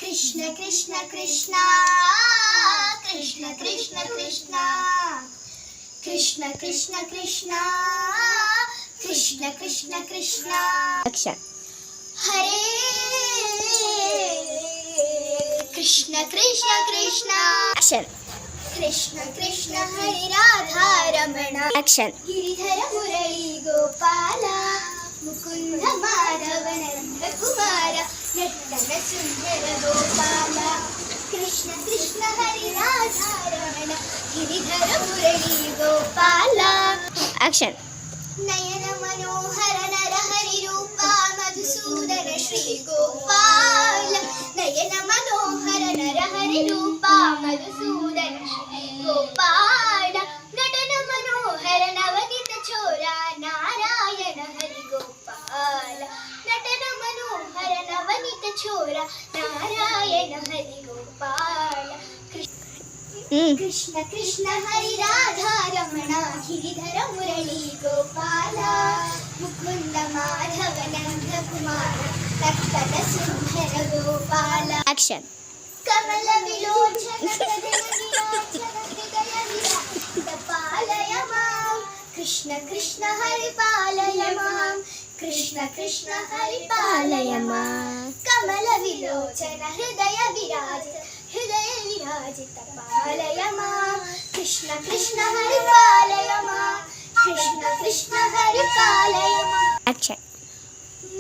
Krishna Krishna Krishna Krishna Krishna Krishna Krishna Krishna Krishna Krishna Krishna Krishna Action. हरे Krishna Krishna Krishna Action. Krishna Krishna हरे Radha Raman Action. Giridhar मुरली गोपाल मुकुंद माधव नंद कुमार नटन सुंदर गोपाल कृष्ण कृष्ण हरे राधा रमण गिरिधर मुरली Gopal Action. नयन मनोहर नर हरि रूप मधुसूदन श्री गोपाल नयन मनोहर नर हरि रूप मधुसूदन श्री गोपाल नटन मनोहर नवनीत छोरा नारायण हरि गोपाल नटन मनोहर नवनीत छोरा नारायण हरि गोपाल कृष्ण कृष्ण हरि राधा रमण गिरिधर मुरली गोपाल मुकुंद माधव नंद कुमार नटन सुंदर गोपाल Action. कमल विलोचन कदन विलोचन हृदय विराजित पालय मां कृष्ण कृष्ण हरि पालय मां कृष्ण कृष्ण हरि पालय मां कमल विलोचन हृदय विराजित पालय मां कृष्ण कृष्ण हरि पालय मां कृष्ण कृष्ण हरि पालय मां Action.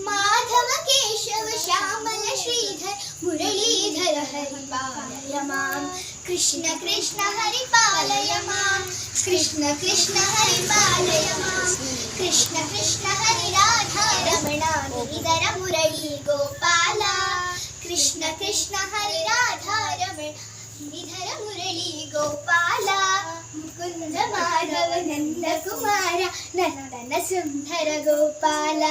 माधव केशव श्यामल श्रीधर मुरलीधर हरि पालय मां कृष्ण कृष्ण हरि पालय मां कृष्ण कृष्ण हरि पालय मां कृष्ण कृष्ण हरि राधा रमण गिरिधर मुरली गोपाल कृष्ण कृष्ण हरि राधा रमण गिरिधर मुरली गोपाल मुकुंद माधव नंद कुमार नटन सुंदर गोपाल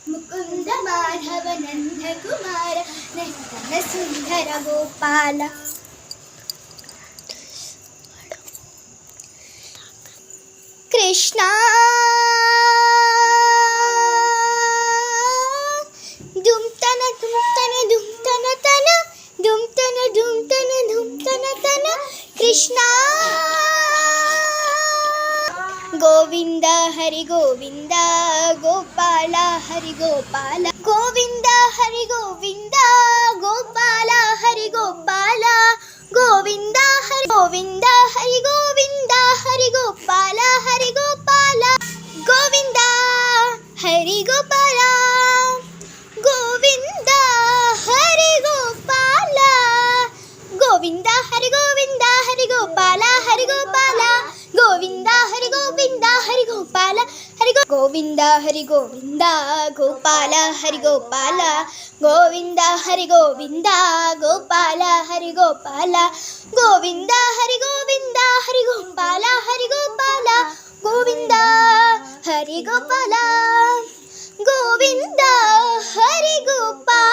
मुकुंद माधव नंद कुमार नटन सुंदर गोपाल कृष्ण दुम तन दुम तन दुम तन तन दुम तन दुम तन दुम तन तन कृष्ण गोविंद हरि गोविंद गोपाल हरि गोपाल गोविंद हरि गोविंद गोपाल हरि गोपाल गोविंद हरि गोविंद हरि गोविंद हरि गोपाल हरि गोपाल गोविंद हरि गोपाल गोविंद हरि गोपाल गोविंद हरि गोविंद हरि गोपाल हरि गोपाल गोविंद हरि गोविंद हरि गोपाल हरि गोविंद हरि गोविंद गोपाल हरि गोपाल गोविंद हरि गोविंद गोपाल हरि गोपाल गोविंद हरि गोविंद हरि गोपाल हरि गोपाल गोविंद हरि गोपाल गोविंद हरि गोपाल